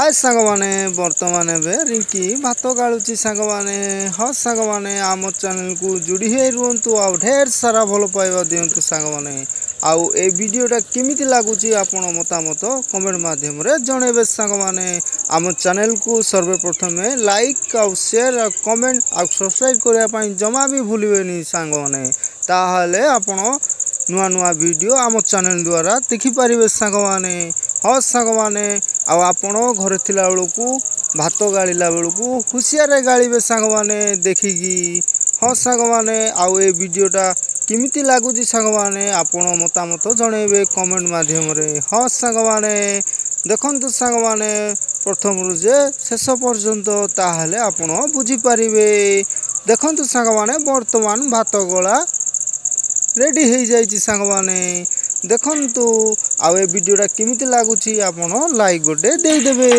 हाय साଙ୍ଗमाने बर्तमान एबे रिंकी भात गालुची साଙ୍ଗमाने हाँ साଙ୍ଗमाने आम चैनल को जुड़ी है रुहतु आ ढेर सारा भल पाइबा दिंतु साଙ୍ଗमाने आउ ए वीडियोटा केमिति लागुची आपण मतामत कमेंट माध्यम रे जणेबे साଙ୍ଗमाने आम चैनल को सर्वप्रथम लाइक आउ शेयर आ कमेंट आ सब्सक्राइब करने ପାଇଁ जमा भी भूलिबेनी साଙ୍ଗमाने ताहले आपण नुआ नुआ वीडियो आम चैनल द्वारा देखि पारिबे साଙ୍ଗमाने हाँ साଙ୍ଗमाने आपण घरे थिला बेलू भात गाड़ा बेलू हुशियार गाड़े साଙ୍ଗमाने देखिकी हाँ साଙ୍ଗमाने आउ ए वीडियोटा केमिति लागुची साଙ୍ଗमाने आपण मतामत जणेबे कमेंट माध्यम रे हाँ साଙ୍ଗमाने देखंतु साଙ୍ଗमाने प्रथम जे शेष पर्यंत ताहले आपण बुझी पारिबे देखंतु साଙ୍ଗमाने वर्तमान भात गला रेडी हो जाइए साଙ୍ଗमाने देखंतु आउ ए वीडियोटा केमिति लागुची आपण लाइक गोटे देदेबे।